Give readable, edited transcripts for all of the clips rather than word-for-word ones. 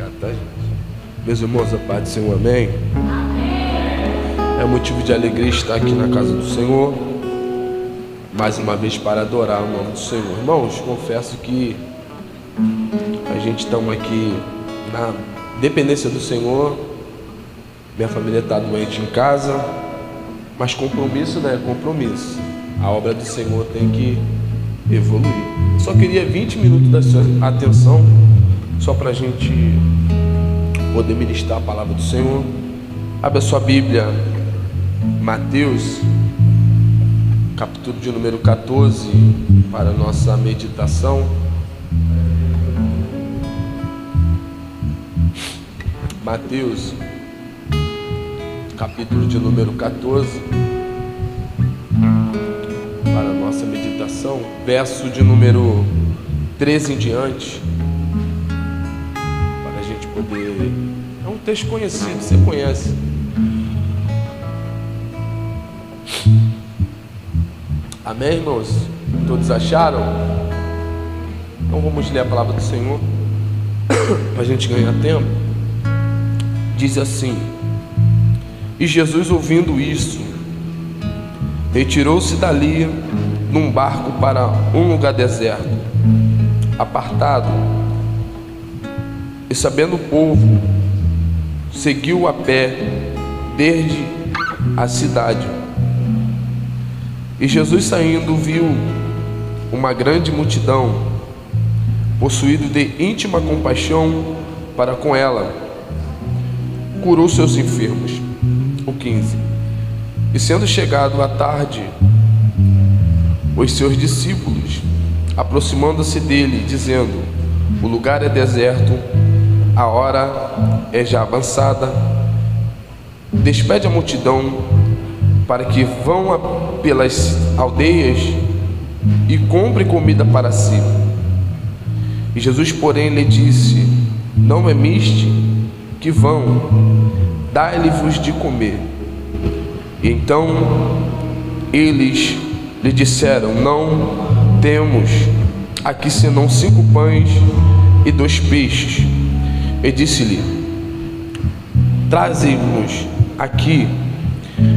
Obrigado, tá, gente? Meus irmãos, a paz do Senhor, amém? É motivo de alegria estar aqui na casa do Senhor, mais uma vez para adorar o nome do Senhor. Irmãos, confesso que a gente estamos aqui na dependência do Senhor. Minha família está doente em casa, mas compromisso, né? Compromisso. A obra do Senhor tem que evoluir. Só queria 20 minutos da sua atenção, só para a gente poder ministrar a palavra do Senhor. Abra sua Bíblia, Mateus, capítulo de número 14, para a nossa meditação. Mateus, capítulo de número 14, para a nossa meditação, verso de número 13 em diante, para a gente poder... É um texto conhecido, você conhece. Amém, irmãos? Todos acharam? Então vamos ler a palavra do Senhor para a gente ganhar tempo. Diz assim: e Jesus, ouvindo isso, retirou-se dali num barco para um lugar deserto, apartado, e sabendo o povo, seguiu a pé desde a cidade. E Jesus, saindo, viu uma grande multidão, possuído de íntima compaixão para com ela, curou seus enfermos. O 15. E sendo chegado a tarde, os seus discípulos, aproximando-se dele, dizendo: o lugar é deserto, a hora é já avançada, despede a multidão para que vão pelas aldeias e comprem comida para si. E Jesus, porém, lhe disse: não é misto que vão, dai-lhe-vos de comer. E então eles lhe disseram: não temos aqui senão 5 pães e 2 peixes. E disse-lhe: traze-nos aqui.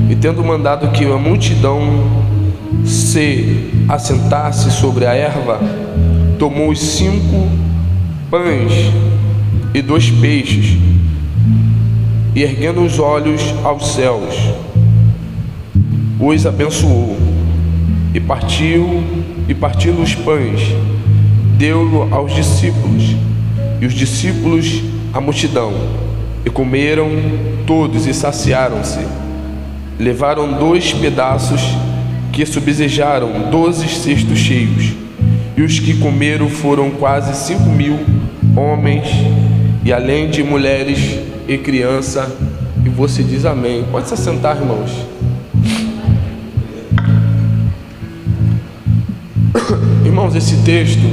E tendo mandado que a multidão se assentasse sobre a erva, tomou os 5 pães e 2 peixes, e erguendo os olhos aos céus, os abençoou, e partindo os pães, deu aos discípulos, e os discípulos à multidão, e comeram todos e saciaram-se. Levaram 2 pedaços que subsistiram 12 cestos cheios, e os que comeram foram quase 5.000 homens, e além de mulheres e criança. E você diz amém. Pode se assentar, irmãos. Irmãos, esse texto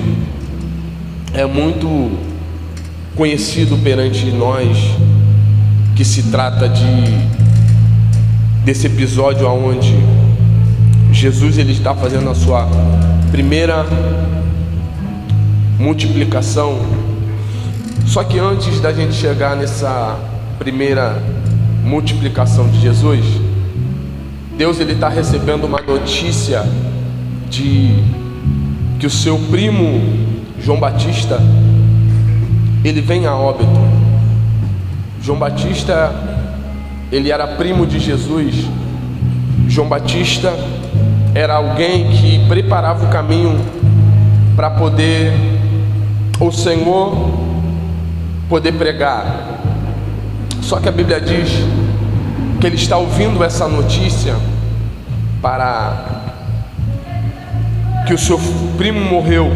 é muito conhecido perante nós, que se trata desse episódio onde Jesus ele está fazendo a sua primeira multiplicação. Só que antes da gente chegar nessa primeira multiplicação de Jesus, Deus ele está recebendo uma notícia de que o seu primo João Batista ele vem a óbito. João Batista ele era primo de Jesus. João Batista era alguém que preparava o caminho para poder o Senhor poder pregar. Só que a Bíblia diz que ele está ouvindo essa notícia para que o seu primo morreu.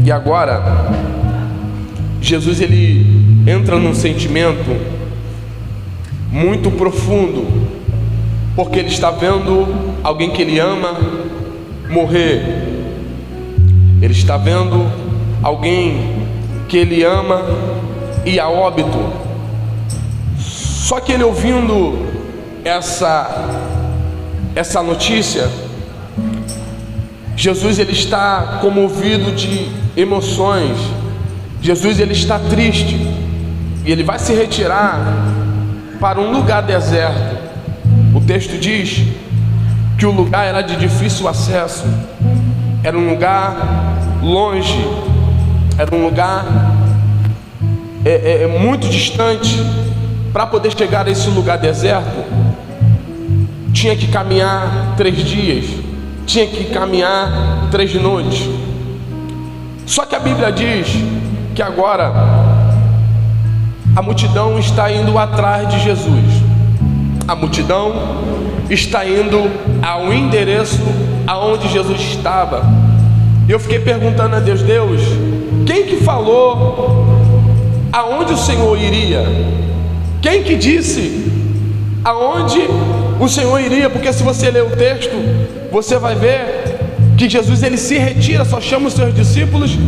E agora Jesus ele entra num sentimento muito profundo, porque ele está vendo alguém que ele ama morrer. Ele está vendo alguém que ele ama ir a óbito. Só que ele ouvindo essa notícia, Jesus ele está comovido de emoções. Jesus ele está triste. E ele vai se retirar para um lugar deserto. O texto diz que o lugar era de difícil acesso, era um lugar longe, era um lugar muito distante. Para poder chegar a esse lugar deserto, tinha que caminhar 3 dias, tinha que caminhar 3 noites. Só que a Bíblia diz que agora a multidão está indo atrás de Jesus. A multidão está indo ao endereço aonde Jesus estava. E eu fiquei perguntando a Deus: Deus, quem que falou aonde o Senhor iria? Quem que disse aonde o Senhor iria? Porque se você ler o texto, você vai ver que Jesus ele se retira, só chama os seus discípulos,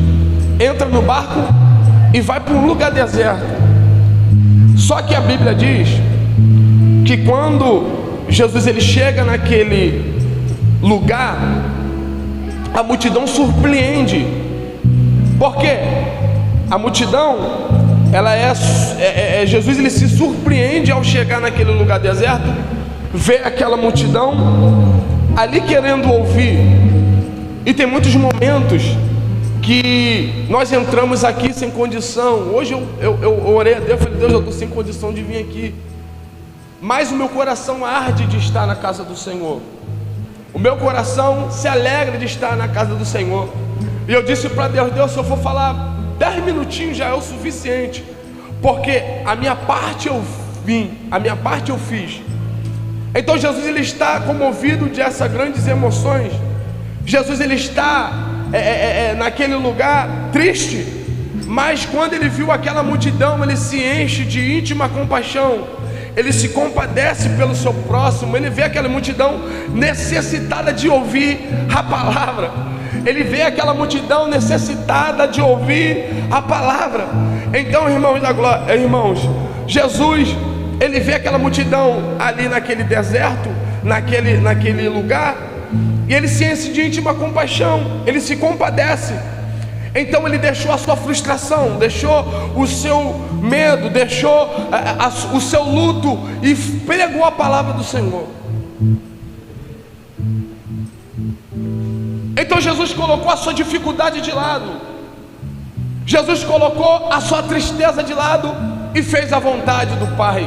entra no barco e vai para um lugar deserto. Só que a Bíblia diz que quando Jesus ele chega naquele lugar, a multidão surpreende. Por quê? A multidão, Jesus ele se surpreende ao chegar naquele lugar deserto, vê aquela multidão ali querendo ouvir. E tem muitos momentos que nós entramos aqui sem condição. Hoje eu orei a Deus, falei: Deus, eu estou sem condição de vir aqui, mas o meu coração arde de estar na casa do Senhor. O meu coração se alegra de estar na casa do Senhor. E eu disse para Deus: Deus, se eu for falar 10 minutinhos já é o suficiente, porque a minha parte eu vim, a minha parte eu fiz. Então Jesus ele está comovido de essas grandes emoções. Jesus ele está naquele lugar triste, mas quando ele viu aquela multidão, ele se enche de íntima compaixão. Ele se compadece pelo seu próximo. Ele vê aquela multidão necessitada de ouvir a palavra. Ele vê aquela multidão necessitada de ouvir a palavra. Então, irmãos da glória, irmãos, Jesus, ele vê aquela multidão ali naquele deserto, naquele lugar, e ele se enche de íntima compaixão. Ele se compadece. Então ele deixou a sua frustração, deixou o seu medo, deixou o seu luto e pregou a palavra do Senhor. Então Jesus colocou a sua dificuldade de lado, Jesus colocou a sua tristeza de lado e fez a vontade do Pai.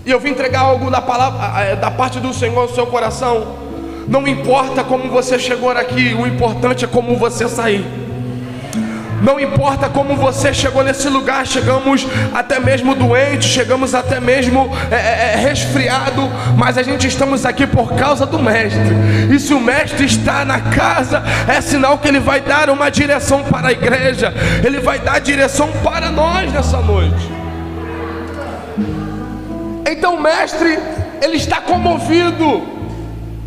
E eu vim entregar algo da palavra, da parte do Senhor ao seu coração. Não importa como você chegou aqui, o importante é como você sair. Não importa como você chegou nesse lugar, chegamos até mesmo doente, chegamos até mesmo resfriado, mas a gente estamos aqui por causa do Mestre. E se o Mestre está na casa, é sinal que Ele vai dar uma direção para a igreja, Ele vai dar direção para nós nessa noite. Então o Mestre, Ele está comovido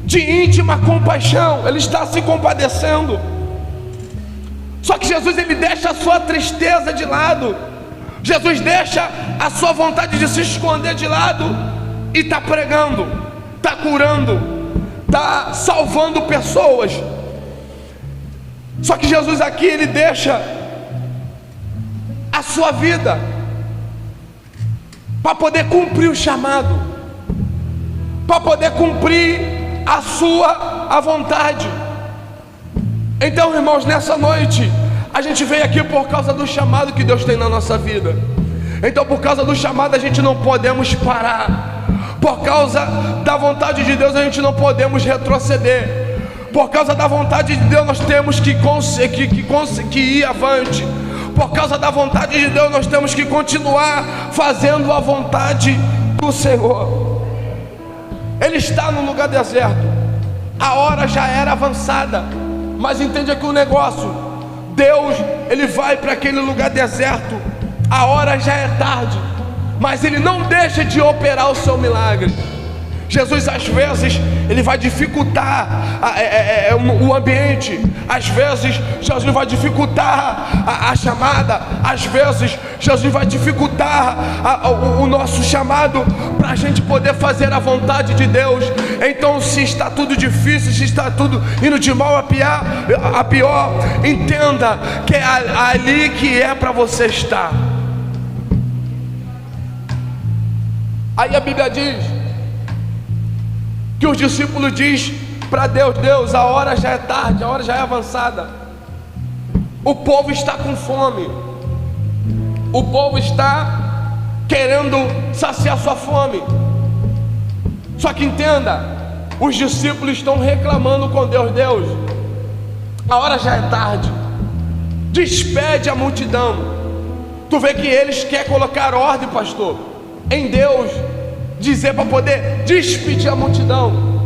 de íntima compaixão, Ele está se compadecendo. Só que Jesus ele deixa a sua tristeza de lado, Jesus deixa a sua vontade de se esconder de lado e está pregando, está curando, está salvando pessoas. Só que Jesus aqui ele deixa a sua vida para poder cumprir o chamado, para poder cumprir a vontade. Então, irmãos, nessa noite a gente veio aqui por causa do chamado que Deus tem na nossa vida. Então, por causa do chamado a gente não podemos parar. Por causa da vontade de Deus a gente não podemos retroceder. Por causa da vontade de Deus nós temos que ir avante. Por causa da vontade de Deus nós temos que continuar fazendo a vontade do Senhor. Ele está no lugar deserto, a hora já era avançada, mas entende aqui o negócio. Deus, Ele vai para aquele lugar deserto, a hora já é tarde, mas Ele não deixa de operar o seu milagre. Jesus às vezes Ele vai dificultar o ambiente, às vezes Jesus vai dificultar a chamada, às vezes Jesus vai dificultar o nosso chamado para a gente poder fazer a vontade de Deus. Então, se está tudo difícil, se está tudo indo de mal a pior, entenda que é ali que é para você estar. Aí a Bíblia diz que os discípulos dizem para Deus: Deus, a hora já é tarde, a hora já é avançada, o povo está com fome, o povo está querendo saciar sua fome. Só que entenda, os discípulos estão reclamando com Deus: Deus, a hora já é tarde, despede a multidão. Tu vê que eles querem colocar ordem, pastor, em Deus, dizer para poder despedir a multidão.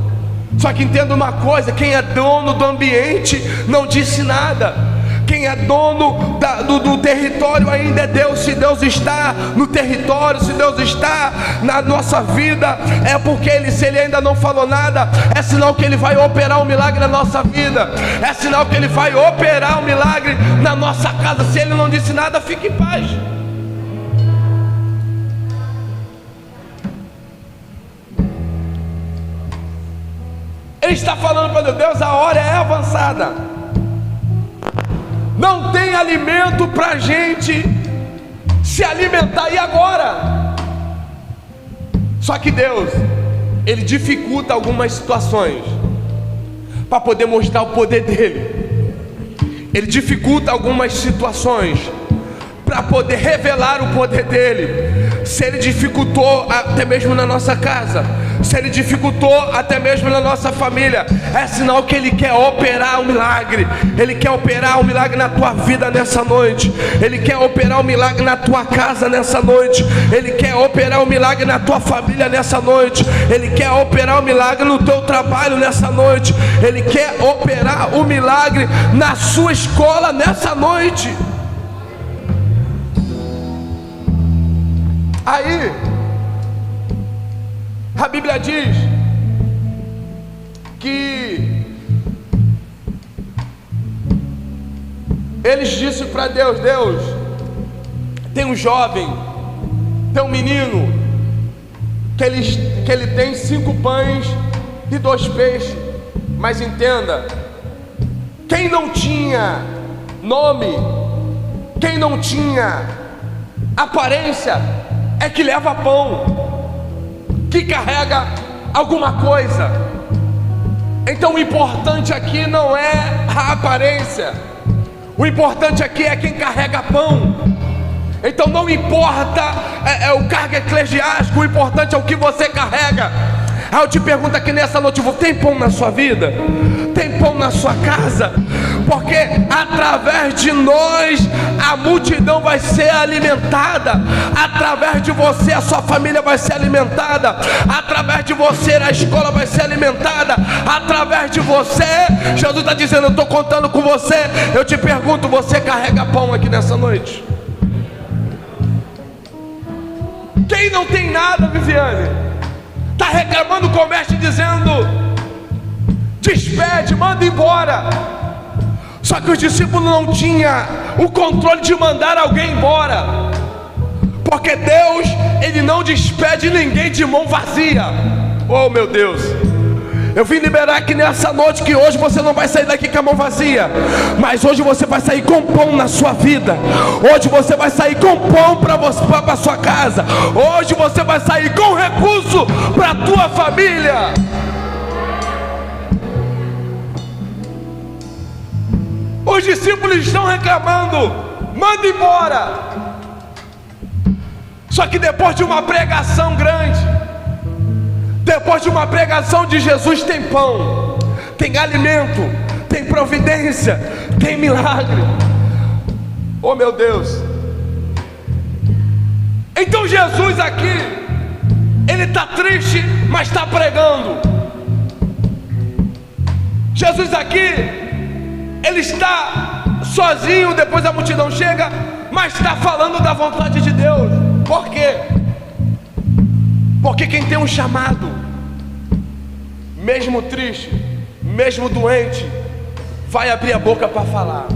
Só que entenda uma coisa: quem é dono do ambiente não disse nada. Quem é dono do território ainda é Deus. Se Deus está no território, se Deus está na nossa vida, é porque se Ele ainda não falou nada, é sinal que Ele vai operar um milagre na nossa vida, é sinal que Ele vai operar um milagre na nossa casa. Se Ele não disse nada, fique em paz. Ele está falando para Deus: a hora é avançada, não tem alimento para a gente se alimentar, e agora? Só que Deus, Ele dificulta algumas situações para poder mostrar o poder dEle. Ele dificulta algumas situações para poder revelar o poder dEle. Se Ele dificultou até mesmo na nossa casa, se Ele dificultou até mesmo na nossa família, é sinal que Ele quer operar um milagre. Ele quer operar um milagre na tua vida nessa noite. Ele quer operar um milagre na tua casa nessa noite. Ele quer operar um milagre na tua família nessa noite. Ele quer operar um milagre no teu trabalho nessa noite. Ele quer operar um milagre na sua escola nessa noite. Aí a Bíblia diz que eles disseram para Deus: Deus, tem um jovem, tem um menino que ele tem 5 pães e 2 peixes. Mas entenda, quem não tinha nome, quem não tinha aparência, é que leva pão, que carrega alguma coisa. Então o importante aqui não é a aparência, o importante aqui é quem carrega pão. Então não importa o cargo eclesiástico, o importante é o que você carrega. Aí eu te pergunto aqui nessa noite: tem pão na sua vida? Tem pão na sua casa? Porque através de nós a multidão vai ser alimentada, através de você a sua família vai ser alimentada, através de você a escola vai ser alimentada, através de você. Jesus está dizendo: eu estou contando com você. Eu te pergunto: você carrega pão aqui nessa noite? Quem não tem nada, Viviane, está reclamando com o mestre, dizendo: despede, manda embora. Só que os discípulos não tinham o controle de mandar alguém embora, porque Deus, Ele não despede ninguém de mão vazia. Oh meu Deus, eu vim liberar aqui nessa noite que hoje você não vai sair daqui com a mão vazia, mas hoje você vai sair com pão na sua vida. Hoje você vai sair com pão para a sua casa. Hoje você vai sair com recurso para a tua família. Os discípulos estão reclamando: manda embora. Só que depois de uma pregação grande, depois de uma pregação de Jesus, tem pão, tem alimento, tem providência, tem milagre. Oh meu Deus. Então Jesus aqui, Ele está triste, mas está pregando. Jesus aqui, Ele está sozinho, depois a multidão chega, mas está falando da vontade de Deus. Por quê? Porque quem tem um chamado, mesmo triste, mesmo doente, vai abrir a boca para falar.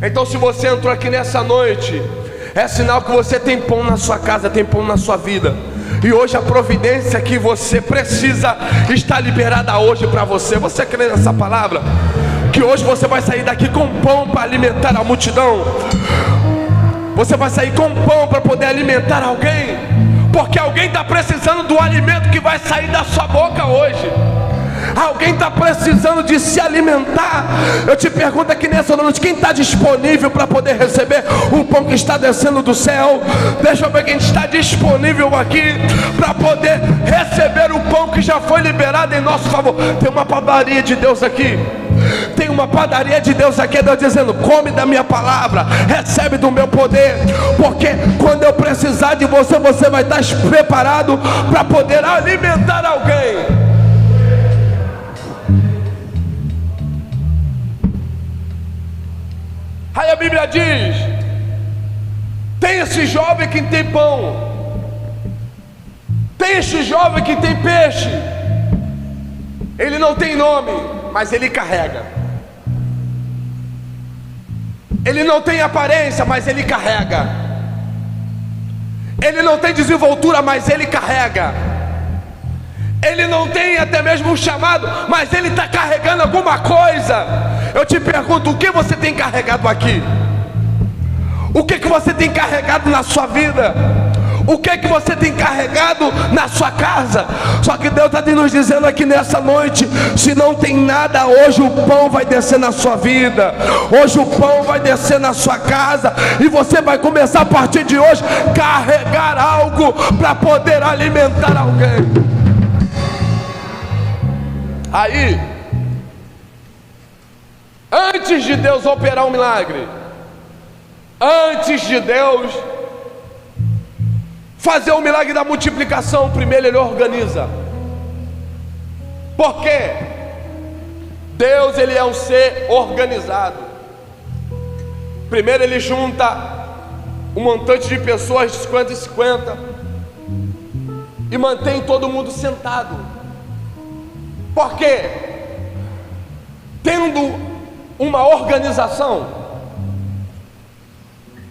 Então se você entrou aqui nessa noite, é sinal que você tem pão na sua casa, tem pão na sua vida. E hoje a providência que você precisa está liberada hoje para você. Você crê nessa palavra? Que hoje você vai sair daqui com pão para alimentar a multidão. Você vai sair com pão para poder alimentar alguém. porque alguém está precisando do alimento que vai sair da sua boca hoje. Alguém está precisando de se alimentar. Eu te pergunto aqui nessa noite, quem está disponível para poder receber o pão que está descendo do céu? Deixa eu ver quem está disponível aqui para poder receber o pão que já foi liberado em nosso favor. Tem uma padaria de Deus aqui. Tem uma padaria de Deus aqui, Deus dizendo: come da minha palavra, recebe do meu poder, porque quando eu precisar de você, você vai estar preparado para poder alimentar alguém. Aí a Bíblia diz: tem esse jovem que tem pão, tem esse jovem que tem peixe. Ele não tem nome, mas ele carrega. Ele não tem aparência, mas ele carrega. Ele não tem desenvoltura, mas ele carrega. Ele não tem até mesmo um chamado, mas ele está carregando alguma coisa. Eu te pergunto, o que você tem carregado aqui? O que você tem carregado na sua vida? O que você tem carregado na sua casa? Só que Deus está nos dizendo aqui nessa noite: se não tem nada, hoje o pão vai descer na sua vida, hoje o pão vai descer na sua casa, e você vai começar a partir de hoje carregar algo para poder alimentar alguém. Aí, antes de Deus operar um milagre, antes de Deus fazer o milagre da multiplicação, primeiro Ele organiza. Por quê? Deus, Ele é um ser organizado. Primeiro Ele junta um montante de pessoas de 50 e 50 e mantém todo mundo sentado. Por quê? Tendo uma organização,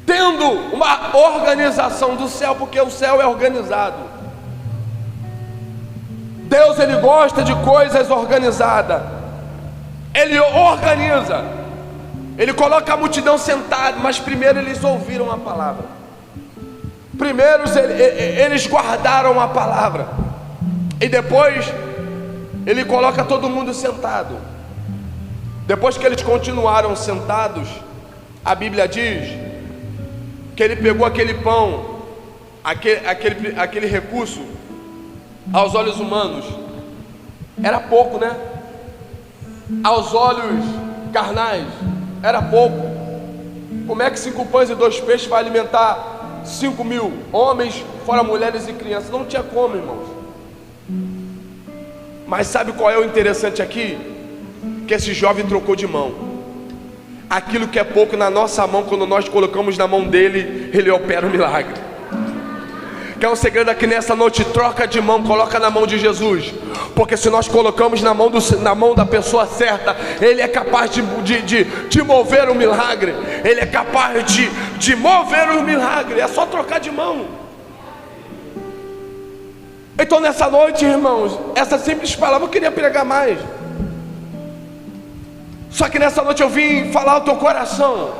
tendo uma organização do céu, porque o céu é organizado. Deus, Ele gosta de coisas organizadas. Ele organiza. Ele coloca a multidão sentada, mas primeiro eles ouviram a palavra. Primeiro eles guardaram a palavra, e depois Ele coloca todo mundo sentado. Depois que eles continuaram sentados, a Bíblia diz que Ele pegou aquele pão, aquele recurso, aos olhos humanos era pouco, né? Aos olhos carnais era pouco. Como é que 5 pães e 2 peixes vai alimentar 5.000 homens, fora mulheres e crianças? Não tinha como, irmãos. Mas sabe qual é o interessante aqui? Que esse jovem trocou de mão. Aquilo que é pouco na nossa mão, quando nós colocamos na mão dele, Ele opera o milagre. Quer um segredo aqui nessa noite? Troca de mão, coloca na mão de Jesus. Porque se nós colocamos na mão da pessoa certa, Ele é capaz de mover o milagre. Ele é capaz de mover o milagre. É só trocar de mão. Então nessa noite, irmãos, essa simples palavra eu queria pregar mais. Só que nessa noite eu vim falar ao teu coração: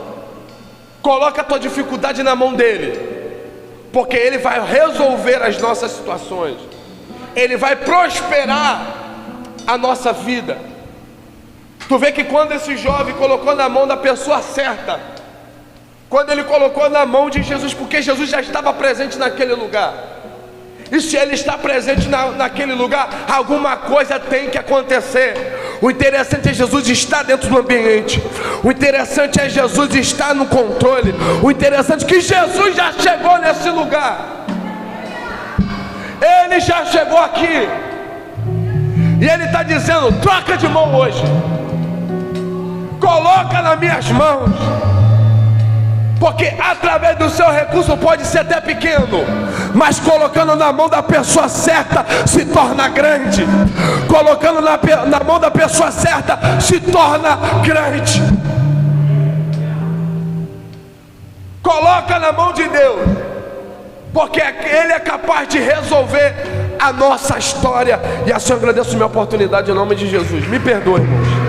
coloca a tua dificuldade na mão dele, porque Ele vai resolver as nossas situações. Ele vai prosperar a nossa vida. Tu vê que quando esse jovem colocou na mão da pessoa certa, quando ele colocou na mão de Jesus, porque Jesus já estava presente naquele lugar, e se Ele está presente naquele lugar, alguma coisa tem que acontecer. O interessante é Jesus estar dentro do ambiente. O interessante é Jesus estar no controle. O interessante é que Jesus já chegou nesse lugar. Ele já chegou aqui. E Ele está dizendo: troca de mão hoje, coloca nas minhas mãos. Porque através do seu recurso pode ser até pequeno, mas colocando na mão da pessoa certa se torna grande. Colocando na mão da pessoa certa se torna grande. Coloca na mão de Deus, porque Ele é capaz de resolver a nossa história. E assim eu agradeço minha oportunidade em nome de Jesus. Me perdoe, irmãos.